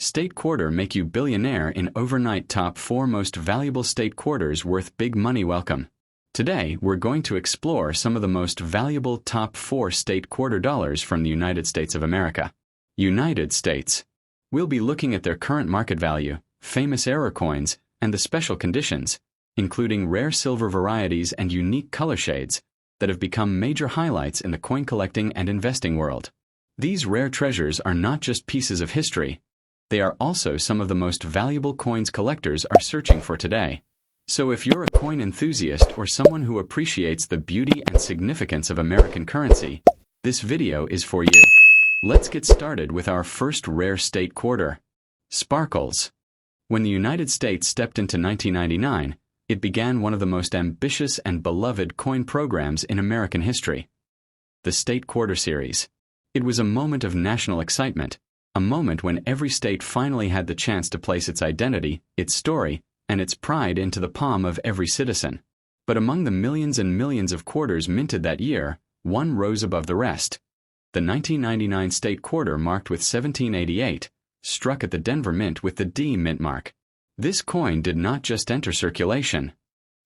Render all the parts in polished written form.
State quarter make you billionaire in overnight. Top 4 most valuable state quarters worth big money. Welcome. Today, we're going to explore some of the most valuable top 4 state quarter dollars from the United States of America. United States. We'll be looking at their current market value, famous error coins, and the special conditions, including rare silver varieties and unique color shades, that have become major highlights in the coin collecting and investing world. These rare treasures are not just pieces of history. They are also some of the most valuable coins collectors are searching for today. So if you're a coin enthusiast or someone who appreciates the beauty and significance of American currency, this video is for you. Let's get started with our first rare state quarter. Sparkles. When the United States stepped into 1999, it began one of the most ambitious and beloved coin programs in American history. The State Quarter Series. It was a moment of national excitement, a moment when every state finally had the chance to place its identity, its story, and its pride into the palm of every citizen. But among the millions and millions of quarters minted that year, one rose above the rest. The 1999 state quarter, marked with 1788, struck at the Denver Mint with the D mint mark. This coin did not just enter circulation.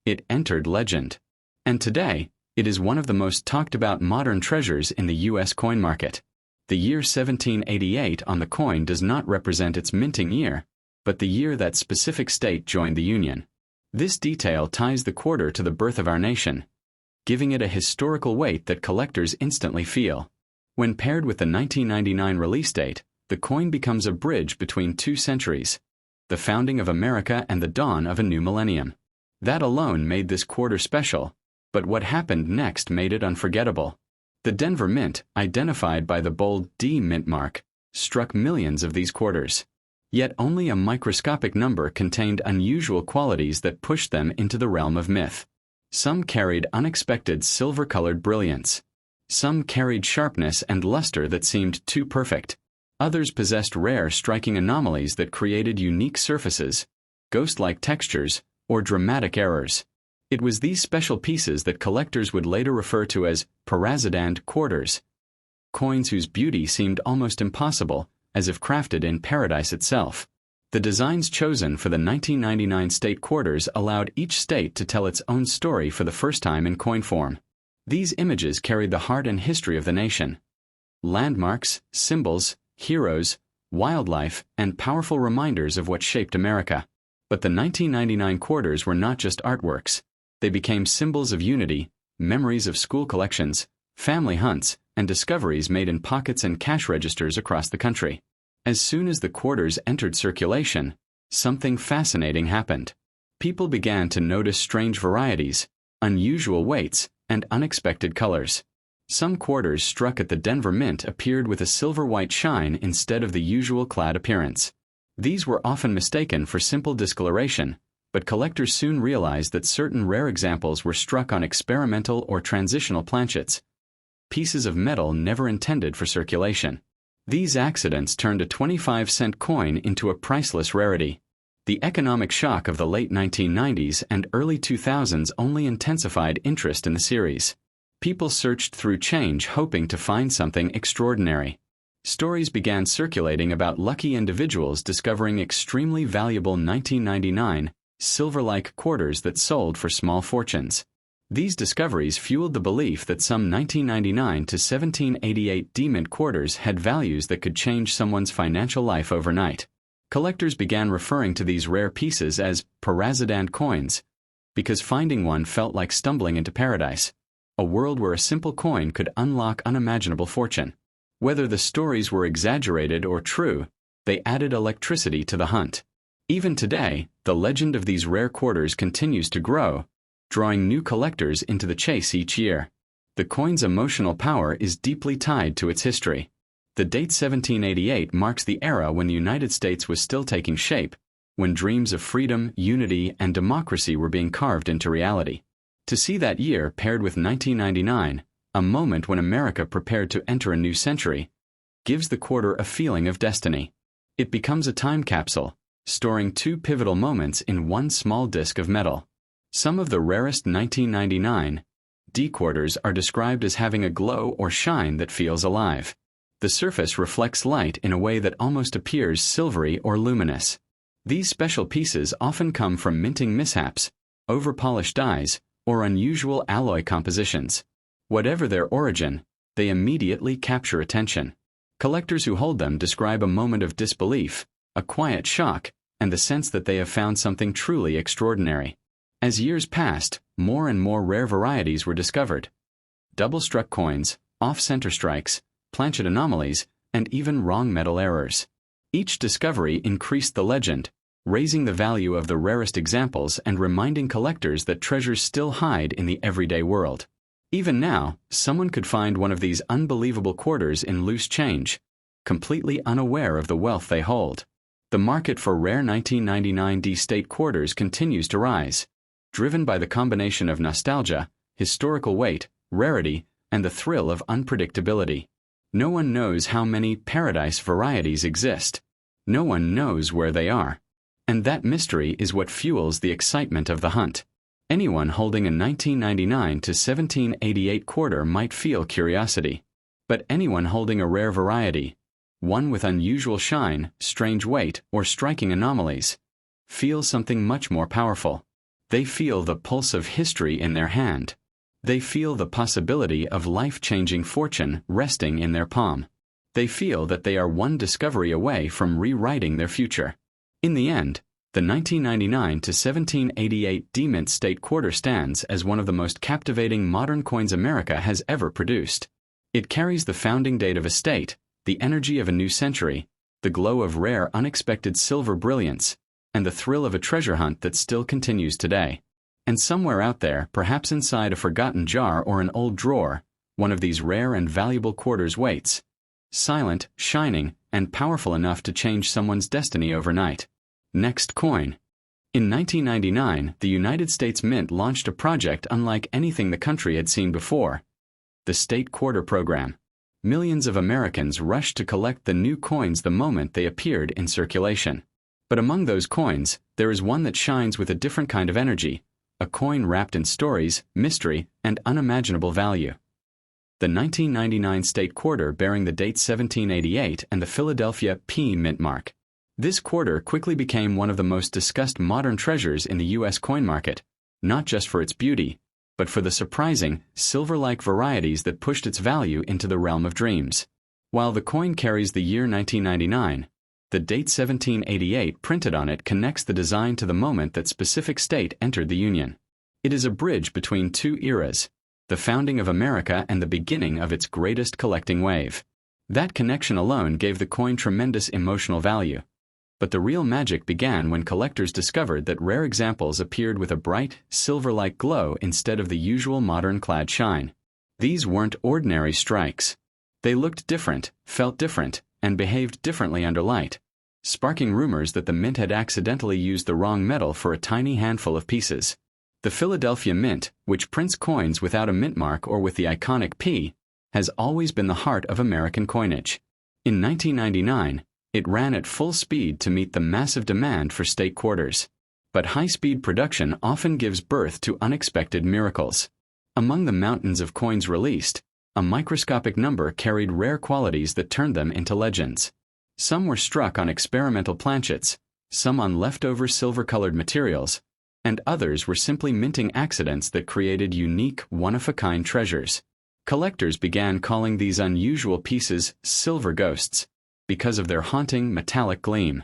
It entered legend. And today, it is one of the most talked about modern treasures in the U.S. coin market. The year 1788 on the coin does not represent its minting year, but the year that specific state joined the Union. This detail ties the quarter to the birth of our nation, giving it a historical weight that collectors instantly feel. When paired with the 1999 release date, the coin becomes a bridge between 2 centuries, the founding of America and the dawn of a new millennium. That alone made this quarter special, but what happened next made it unforgettable. The Denver Mint, identified by the bold D mint mark, struck millions of these quarters. Yet only a microscopic number contained unusual qualities that pushed them into the realm of myth. Some carried unexpected silver-colored brilliance. Some carried sharpness and luster that seemed too perfect. Others possessed rare, striking anomalies that created unique surfaces, ghost-like textures, or dramatic errors. It was these special pieces that collectors would later refer to as Parazodand quarters, coins whose beauty seemed almost impossible, as if crafted in paradise itself. The designs chosen for the 1999 state quarters allowed each state to tell its own story for the first time in coin form. These images carried the heart and history of the nation. Landmarks, symbols, heroes, wildlife, and powerful reminders of what shaped America. But the 1999 quarters were not just artworks. They became symbols of unity, memories of school collections, family hunts, and discoveries made in pockets and cash registers across the country. As soon as the quarters entered circulation, something fascinating happened. People began to notice strange varieties, unusual weights, and unexpected colors. Some quarters struck at the Denver Mint appeared with a silver-white shine instead of the usual clad appearance. These were often mistaken for simple discoloration, but collectors soon realized that certain rare examples were struck on experimental or transitional planchets, pieces of metal never intended for circulation. These accidents turned a 25-cent coin into a priceless rarity. The economic shock of the late 1990s and early 2000s only intensified interest in the series. People searched through change hoping to find something extraordinary. Stories began circulating about lucky individuals discovering extremely valuable 1999 silver-like quarters that sold for small fortunes. These discoveries fueled the belief that some 1999 to 1788 D-mint quarters had values that could change someone's financial life overnight. Collectors began referring to these rare pieces as Parazodand coins, because finding one felt like stumbling into paradise, a world where a simple coin could unlock unimaginable fortune. Whether the stories were exaggerated or true, they added electricity to the hunt. Even today, the legend of these rare quarters continues to grow, drawing new collectors into the chase each year. The coin's emotional power is deeply tied to its history. The date 1788 marks the era when the United States was still taking shape, when dreams of freedom, unity, and democracy were being carved into reality. To see that year paired with 1999, a moment when America prepared to enter a new century, gives the quarter a feeling of destiny. It becomes a time capsule, storing 2 pivotal moments in one small disc of metal. Some of the rarest 1999 D quarters are described as having a glow or shine that feels alive. The surface reflects light in a way that almost appears silvery or luminous. These special pieces often come from minting mishaps, over-polished dyes, or unusual alloy compositions. Whatever their origin, they immediately capture attention. Collectors who hold them describe a moment of disbelief, a quiet shock, and the sense that they have found something truly extraordinary. As years passed, more and more rare varieties were discovered. Double-struck coins, off-center strikes, planchet anomalies, and even wrong metal errors. Each discovery increased the legend, raising the value of the rarest examples and reminding collectors that treasures still hide in the everyday world. Even now, someone could find one of these unbelievable quarters in loose change, completely unaware of the wealth they hold. The market for rare 1999 D state quarters continues to rise, driven by the combination of nostalgia, historical weight, rarity, and the thrill of unpredictability. No one knows how many paradise varieties exist. No one knows where they are. And that mystery is what fuels the excitement of the hunt. Anyone holding a 1999 to 1788 quarter might feel curiosity. But anyone holding a rare variety, one with unusual shine, strange weight, or striking anomalies, feels something much more powerful. They feel the pulse of history in their hand. They feel the possibility of life-changing fortune resting in their palm. They feel that they are one discovery away from rewriting their future. In the end, the 1999 to 1788 D-Mint State Quarter stands as one of the most captivating modern coins America has ever produced. It carries the founding date of a state, the energy of a new century, the glow of rare unexpected silver brilliance, and the thrill of a treasure hunt that still continues today. And somewhere out there, perhaps inside a forgotten jar or an old drawer, one of these rare and valuable quarters waits, silent, shining, and powerful enough to change someone's destiny overnight. Next coin. In 1999, the United States Mint launched a project unlike anything the country had seen before: the State Quarter Program. Millions of Americans rushed to collect the new coins the moment they appeared in circulation. But among those coins, there is one that shines with a different kind of energy, a coin wrapped in stories, mystery, and unimaginable value. The 1999 State Quarter bearing the date 1788 and the Philadelphia P mint mark. This quarter quickly became one of the most discussed modern treasures in the U.S. coin market, not just for its beauty, but for the surprising, silver-like varieties that pushed its value into the realm of dreams. While the coin carries the year 1999, the date 1788 printed on it connects the design to the moment that specific state entered the Union. It is a bridge between two eras, the founding of America and the beginning of its greatest collecting wave. That connection alone gave the coin tremendous emotional value. But the real magic began when collectors discovered that rare examples appeared with a bright, silver-like glow instead of the usual modern clad shine. These weren't ordinary strikes. They looked different, felt different, and behaved differently under light, sparking rumors that the mint had accidentally used the wrong metal for a tiny handful of pieces. The Philadelphia Mint, which prints coins without a mint mark or with the iconic P, has always been the heart of American coinage. In 1999, it ran at full speed to meet the massive demand for state quarters. But high-speed production often gives birth to unexpected miracles. Among the mountains of coins released, a microscopic number carried rare qualities that turned them into legends. Some were struck on experimental planchets, some on leftover silver-colored materials, and others were simply minting accidents that created unique, one-of-a-kind treasures. Collectors began calling these unusual pieces silver ghosts, because of their haunting metallic gleam.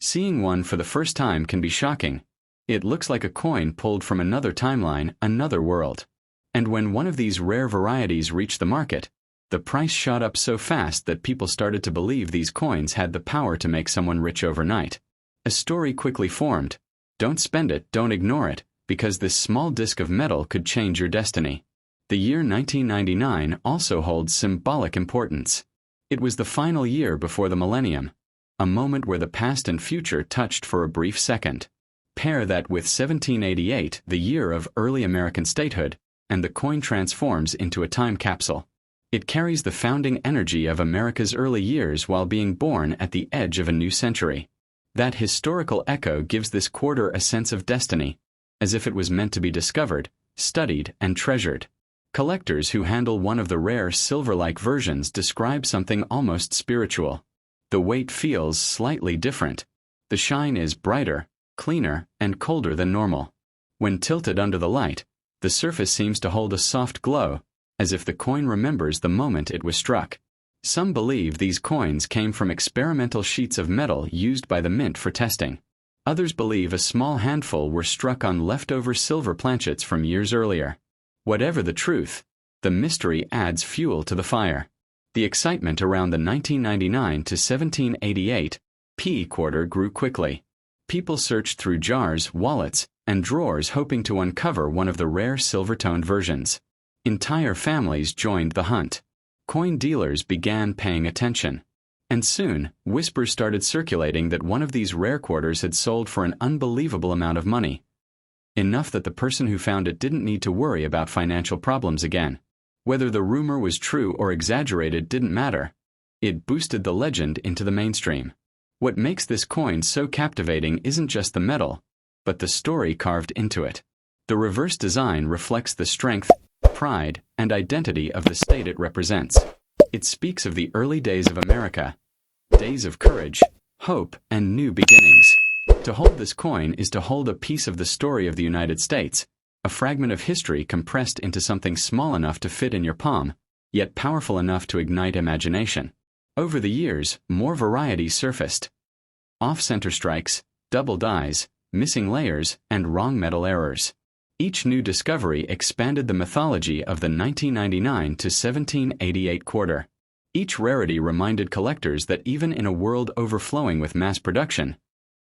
Seeing one for the first time can be shocking. It looks like a coin pulled from another timeline, another world. And when one of these rare varieties reached the market, the price shot up so fast that people started to believe these coins had the power to make someone rich overnight. A story quickly formed: don't spend it, don't ignore it, because this small disc of metal could change your destiny. The year 1999 also holds symbolic importance. It was the final year before the millennium, a moment where the past and future touched for a brief second. Pair that with 1788, the year of early American statehood, and the coin transforms into a time capsule. It carries the founding energy of America's early years while being born at the edge of a new century. That historical echo gives this quarter a sense of destiny, as if it was meant to be discovered, studied, and treasured. Collectors who handle one of the rare silver-like versions describe something almost spiritual. The weight feels slightly different. The shine is brighter, cleaner, and colder than normal. When tilted under the light, the surface seems to hold a soft glow, as if the coin remembers the moment it was struck. Some believe these coins came from experimental sheets of metal used by the mint for testing. Others believe a small handful were struck on leftover silver planchets from years earlier. Whatever the truth, the mystery adds fuel to the fire. The excitement around the 1999 to 1788 P quarter grew quickly. People searched through jars, wallets, and drawers hoping to uncover one of the rare silver-toned versions. Entire families joined the hunt. Coin dealers began paying attention. And soon, whispers started circulating that one of these rare quarters had sold for an unbelievable amount of money. Enough that the person who found it didn't need to worry about financial problems again. Whether the rumor was true or exaggerated didn't matter. It boosted the legend into the mainstream. What makes this coin so captivating isn't just the metal, but the story carved into it. The reverse design reflects the strength, pride, and identity of the state it represents. It speaks of the early days of America, days of courage, hope, and new beginnings. To hold this coin is to hold a piece of the story of the United States, a fragment of history compressed into something small enough to fit in your palm, yet powerful enough to ignite imagination. Over the years, more varieties surfaced. Off-center strikes, double dies, missing layers, and wrong metal errors. Each new discovery expanded the mythology of the 1999 to 1788 quarter. Each rarity reminded collectors that even in a world overflowing with mass production,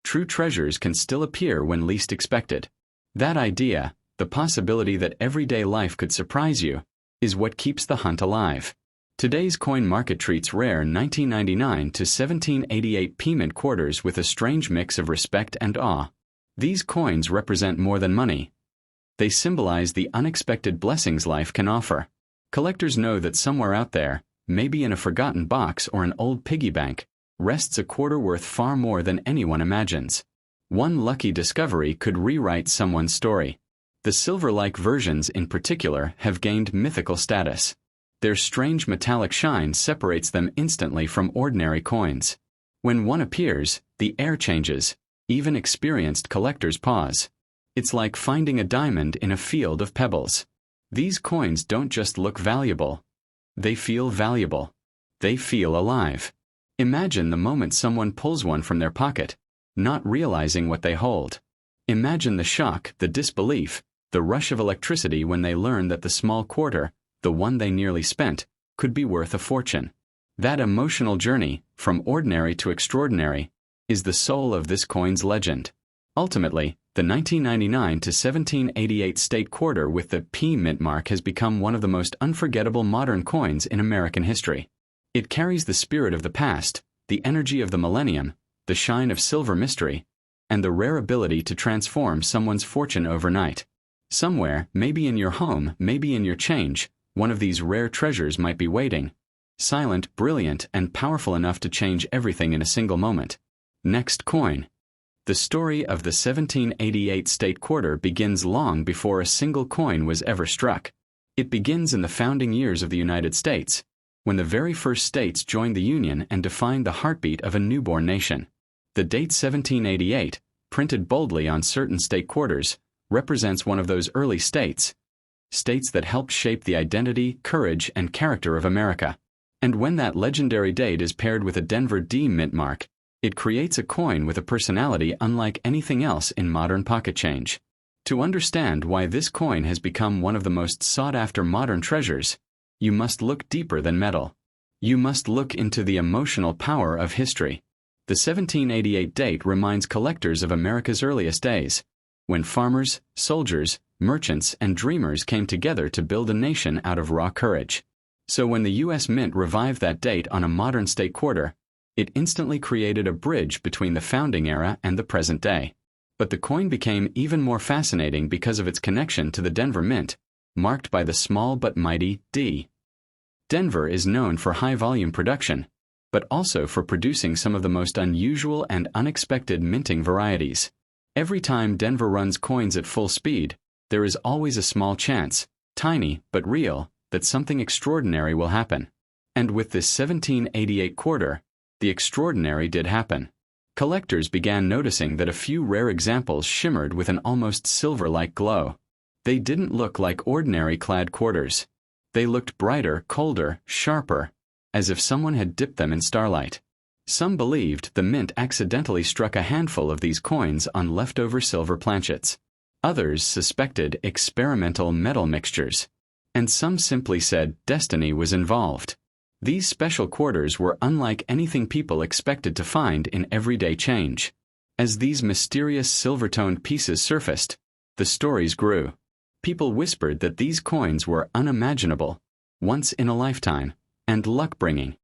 true treasures can still appear when least expected. That idea, the possibility that everyday life could surprise you, is what keeps the hunt alive. Today's coin market treats rare 1999 to 1788 P-mint quarters with a strange mix of respect and awe. These coins represent more than money. They symbolize the unexpected blessings life can offer. Collectors know that somewhere out there, maybe in a forgotten box or an old piggy bank, rests a quarter worth far more than anyone imagines. One lucky discovery could rewrite someone's story. The silver-like versions in particular have gained mythical status. Their strange metallic shine separates them instantly from ordinary coins. When one appears, the air changes. Even experienced collectors pause. It's like finding a diamond in a field of pebbles. These coins don't just look valuable. They feel valuable. They feel alive. Imagine the moment someone pulls one from their pocket, not realizing what they hold. Imagine the shock, the disbelief, the rush of electricity when they learn that the small quarter, the one they nearly spent, could be worth a fortune. That emotional journey, from ordinary to extraordinary, is the soul of this coin's legend. Ultimately, the 1999 to 1788 state quarter with the P mint mark has become one of the most unforgettable modern coins in American history. It carries the spirit of the past, the energy of the millennium, the shine of silver mystery, and the rare ability to transform someone's fortune overnight. Somewhere, maybe in your home, maybe in your change, one of these rare treasures might be waiting. Silent, brilliant, and powerful enough to change everything in a single moment. Next coin. The story of the 1788 state quarter begins long before a single coin was ever struck. It begins in the founding years of the United States, when the very first states joined the Union and defined the heartbeat of a newborn nation. The date 1788, printed boldly on certain state quarters, represents one of those early states that helped shape the identity, courage, and character of America. And when that legendary date is paired with a Denver D mint mark, it creates a coin with a personality unlike anything else in modern pocket change. To understand why this coin has become one of the most sought-after modern treasures, you must look deeper than metal. You must look into the emotional power of history. The 1788 date reminds collectors of America's earliest days, when farmers, soldiers, merchants, and dreamers came together to build a nation out of raw courage. So when the U.S. Mint revived that date on a modern state quarter, it instantly created a bridge between the founding era and the present day. But the coin became even more fascinating because of its connection to the Denver Mint, marked by the small but mighty D. Denver is known for high-volume production, but also for producing some of the most unusual and unexpected minting varieties. Every time Denver runs coins at full speed, there is always a small chance, tiny but real, that something extraordinary will happen. And with this 1788 quarter, the extraordinary did happen. Collectors began noticing that a few rare examples shimmered with an almost silver-like glow. They didn't look like ordinary clad quarters. They looked brighter, colder, sharper, as if someone had dipped them in starlight. Some believed the mint accidentally struck a handful of these coins on leftover silver planchets. Others suspected experimental metal mixtures. And some simply said destiny was involved. These special quarters were unlike anything people expected to find in everyday change. As these mysterious silver-toned pieces surfaced, the stories grew. People whispered that these coins were unimaginable, once in a lifetime, and luck-bringing.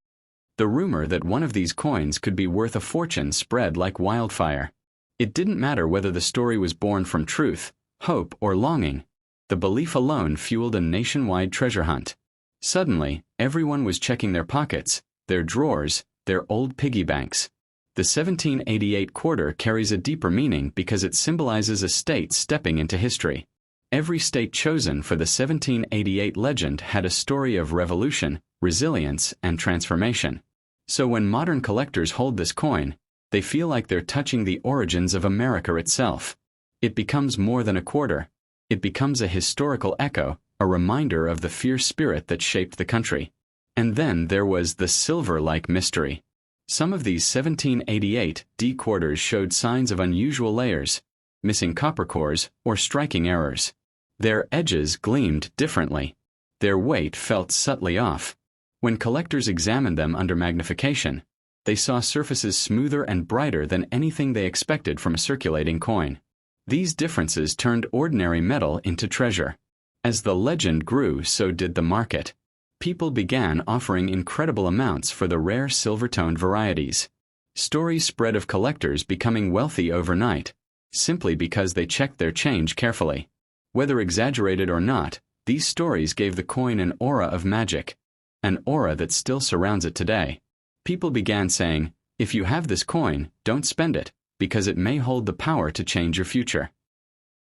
The rumor that one of these coins could be worth a fortune spread like wildfire. It didn't matter whether the story was born from truth, hope, or longing. The belief alone fueled a nationwide treasure hunt. Suddenly, everyone was checking their pockets, their drawers, their old piggy banks. The 1788 quarter carries a deeper meaning because it symbolizes a state stepping into history. Every state chosen for the 1788 legend had a story of revolution, resilience, and transformation. So when modern collectors hold this coin, they feel like they're touching the origins of America itself. It becomes more than a quarter. It becomes a historical echo, a reminder of the fierce spirit that shaped the country. And then there was the silver-like mystery. Some of these 1788 D quarters showed signs of unusual layers, missing copper cores, or striking errors. Their edges gleamed differently. Their weight felt subtly off. When collectors examined them under magnification, they saw surfaces smoother and brighter than anything they expected from a circulating coin. These differences turned ordinary metal into treasure. As the legend grew, so did the market. People began offering incredible amounts for the rare silver-toned varieties. Stories spread of collectors becoming wealthy overnight, simply because they checked their change carefully. Whether exaggerated or not, these stories gave the coin an aura of magic, an aura that still surrounds it today. People began saying, if you have this coin, don't spend it, because it may hold the power to change your future.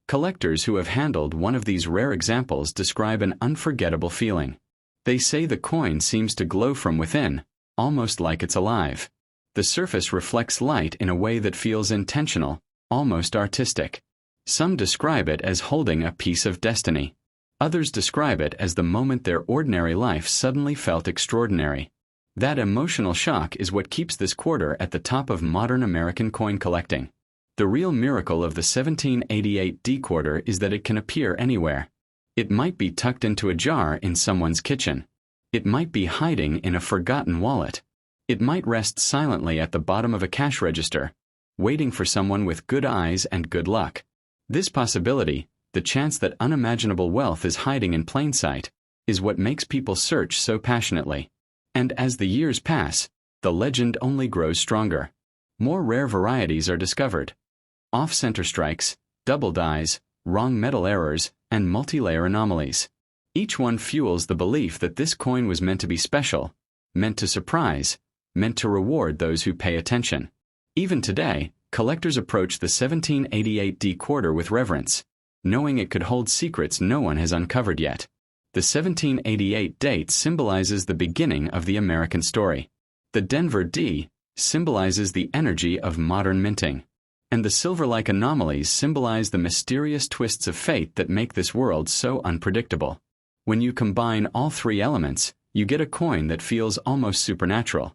Collectors who have handled one of these rare examples describe an unforgettable feeling. They say the coin seems to glow from within, almost like it's alive. The surface reflects light in a way that feels intentional, almost artistic. Some describe it as holding a piece of destiny. Others describe it as the moment their ordinary life suddenly felt extraordinary. That emotional shock is what keeps this quarter at the top of modern American coin collecting. The real miracle of the 1788 D quarter is that it can appear anywhere. It might be tucked into a jar in someone's kitchen. It might be hiding in a forgotten wallet. It might rest silently at the bottom of a cash register, waiting for someone with good eyes and good luck. This possibility, the chance that unimaginable wealth is hiding in plain sight, is what makes people search so passionately. And as the years pass, the legend only grows stronger. More rare varieties are discovered. Off-center strikes, double dyes, wrong metal errors, and multi-layer anomalies. Each one fuels the belief that this coin was meant to be special, meant to surprise, meant to reward those who pay attention. Even today, collectors approach the 1788 D quarter with reverence, knowing it could hold secrets no one has uncovered yet. The 1788 date symbolizes the beginning of the American story. The Denver D symbolizes the energy of modern minting. And the silver-like anomalies symbolize the mysterious twists of fate that make this world so unpredictable. When you combine all three elements, you get a coin that feels almost supernatural.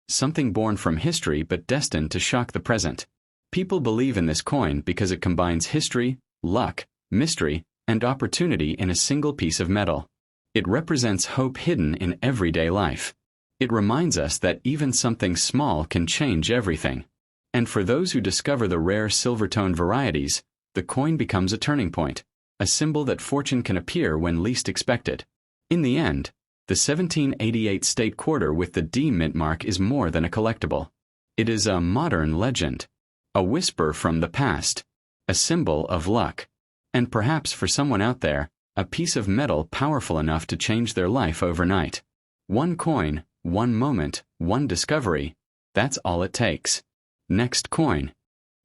Something born from history but destined to shock the present. People believe in this coin because it combines history, luck, mystery, and opportunity in a single piece of metal. It represents hope hidden in everyday life. It reminds us that even something small can change everything. And for those who discover the rare silver-toned varieties, the coin becomes a turning point, a symbol that fortune can appear when least expected. In the end, the 1788 state quarter with the D mint mark is more than a collectible. It is a modern legend, a whisper from the past, a symbol of luck, and perhaps for someone out there, a piece of metal powerful enough to change their life overnight. One coin, one moment, one discovery, that's all it takes. Next coin.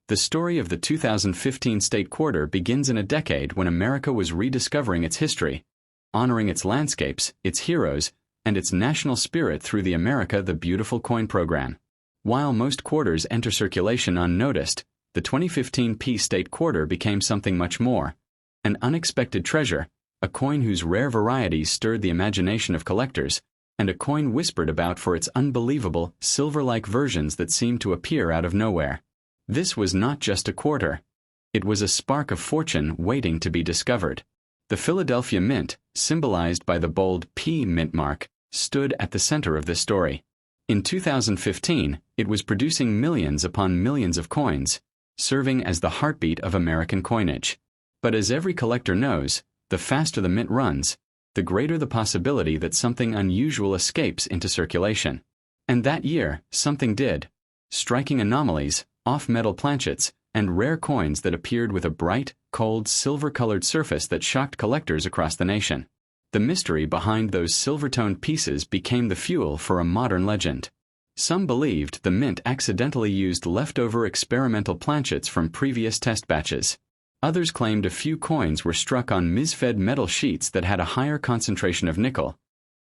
The story of the 2015 state quarter begins in a decade when America was rediscovering its history. honoring its landscapes, its heroes, and its national spirit through the America the Beautiful coin program. While most quarters enter circulation unnoticed, the 2015 P State Quarter became something much more. An unexpected treasure, a coin whose rare varieties stirred the imagination of collectors, and a coin whispered about for its unbelievable, silver-like versions that seemed to appear out of nowhere. This was not just a quarter. It was a spark of fortune waiting to be discovered. The Philadelphia Mint, symbolized by the bold P mint mark, stood at the center of this story. In 2015, it was producing millions upon millions of coins, serving as the heartbeat of American coinage. But as every collector knows, the faster the mint runs, the greater the possibility that something unusual escapes into circulation. And that year, something did. Striking anomalies, off-metal planchets, and rare coins that appeared with a bright, cold, silver-colored surface that shocked collectors across the nation. The mystery behind those silver-toned pieces became the fuel for a modern legend. Some believed the mint accidentally used leftover experimental planchets from previous test batches. Others claimed a few coins were struck on misfed metal sheets that had a higher concentration of nickel,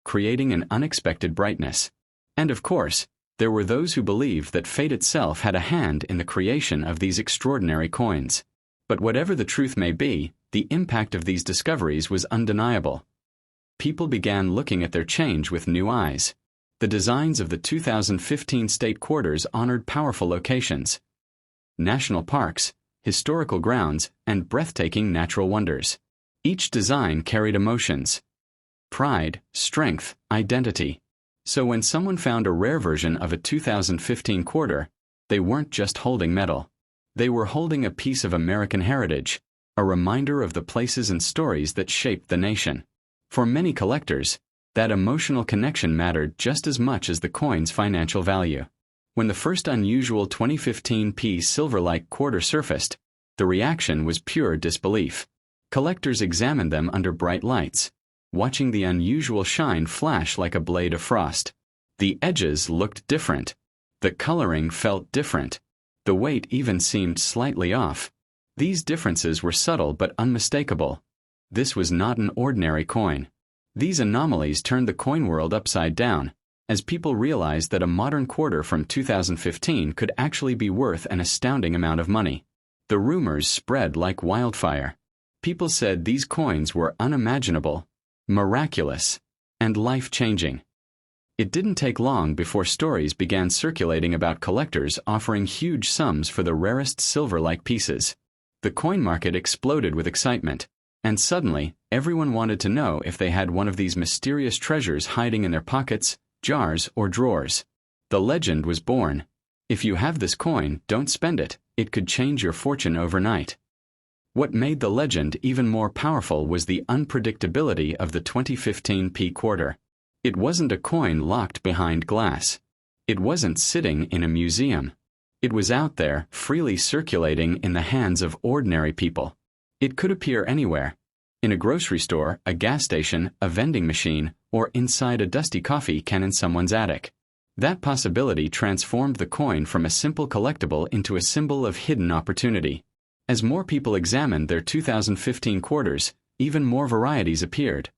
creating an unexpected brightness. And of course, there were those who believed that fate itself had a hand in the creation of these extraordinary coins. But whatever the truth may be, the impact of these discoveries was undeniable. People began looking at their change with new eyes. The designs of the 2015 state quarters honored powerful locations, national parks, historical grounds, and breathtaking natural wonders. Each design carried emotions: pride, strength, identity. So when someone found a rare version of a 2015 quarter, they weren't just holding metal. They were holding a piece of American heritage, a reminder of the places and stories that shaped the nation. For many collectors, that emotional connection mattered just as much as the coin's financial value. When the first unusual 2015 P silver-like quarter surfaced, the reaction was pure disbelief. Collectors examined them under bright lights, watching the unusual shine flash like a blade of frost. The edges looked different. The coloring felt different. The weight even seemed slightly off. These differences were subtle but unmistakable. This was not an ordinary coin. These anomalies turned the coin world upside down, as people realized that a modern quarter from 2015 could actually be worth an astounding amount of money. The rumors spread like wildfire. People said these coins were unimaginable, miraculous, and life-changing. It didn't take long before stories began circulating about collectors offering huge sums for the rarest silver-like pieces. The coin market exploded with excitement, and suddenly, everyone wanted to know if they had one of these mysterious treasures hiding in their pockets, jars, or drawers. The legend was born: if you have this coin, don't spend it. It could change your fortune overnight. What made the legend even more powerful was the unpredictability of the 2015 P quarter. It wasn't a coin locked behind glass. It wasn't sitting in a museum. It was out there, freely circulating in the hands of ordinary people. It could appear anywhere: in a grocery store, a gas station, a vending machine, or inside a dusty coffee can in someone's attic. That possibility transformed the coin from a simple collectible into a symbol of hidden opportunity. As more people examined their 2015 quarters, even more varieties appeared.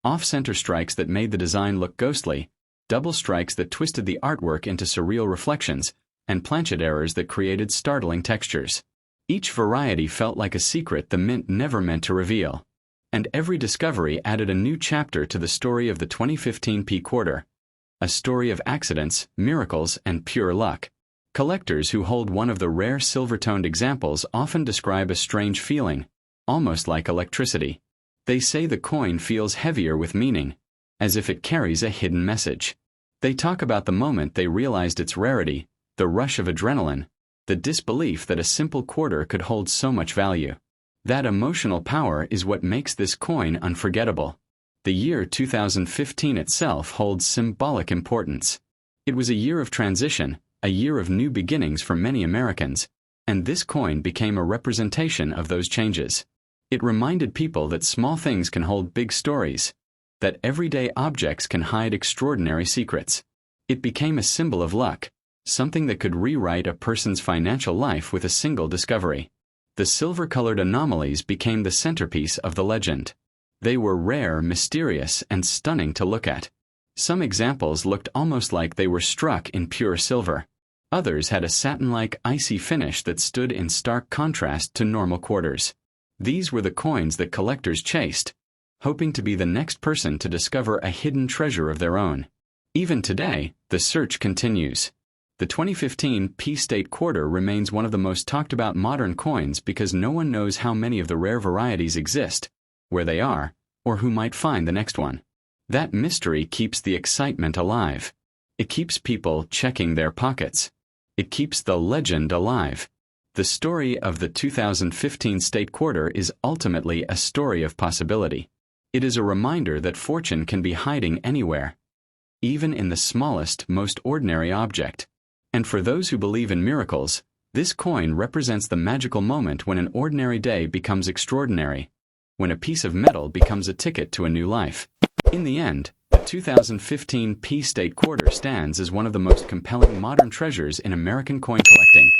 Off-center strikes that made the design look ghostly, double strikes that twisted the artwork into surreal reflections, and planchet errors that created startling textures. Each variety felt like a secret the mint never meant to reveal. And every discovery added a new chapter to the story of the 2015 P quarter. A story of accidents, miracles, and pure luck. Collectors who hold one of the rare silver-toned examples often describe a strange feeling, almost like electricity. They say the coin feels heavier with meaning, as if it carries a hidden message. They talk about the moment they realized its rarity, the rush of adrenaline, the disbelief that a simple quarter could hold so much value. That emotional power is what makes this coin unforgettable. The year 2015 itself holds symbolic importance. It was a year of transition, a year of new beginnings for many Americans, and this coin became a representation of those changes. It reminded people that small things can hold big stories, that everyday objects can hide extraordinary secrets. It became a symbol of luck, something that could rewrite a person's financial life with a single discovery. The silver-colored anomalies became the centerpiece of the legend. They were rare, mysterious, and stunning to look at. Some examples looked almost like they were struck in pure silver. Others had a satin-like icy finish that stood in stark contrast to normal quarters. These were the coins that collectors chased, hoping to be the next person to discover a hidden treasure of their own. Even today, the search continues. The 2015 P-State quarter remains one of the most talked about modern coins because no one knows how many of the rare varieties exist, where they are, or who might find the next one. That mystery keeps the excitement alive. It keeps people checking their pockets. It keeps the legend alive. The story of the 2015 state quarter is ultimately a story of possibility. It is a reminder that fortune can be hiding anywhere, even in the smallest, most ordinary object. And for those who believe in miracles, this coin represents the magical moment when an ordinary day becomes extraordinary, when a piece of metal becomes a ticket to a new life. In the end, the 2015 P-State quarter stands as one of the most compelling modern treasures in American coin collecting.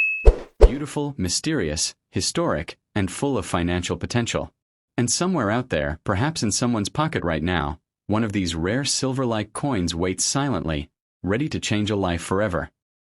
Beautiful, mysterious, historic, and full of financial potential. And somewhere out there, perhaps in someone's pocket right now, one of these rare silver-like coins waits silently, ready to change a life forever.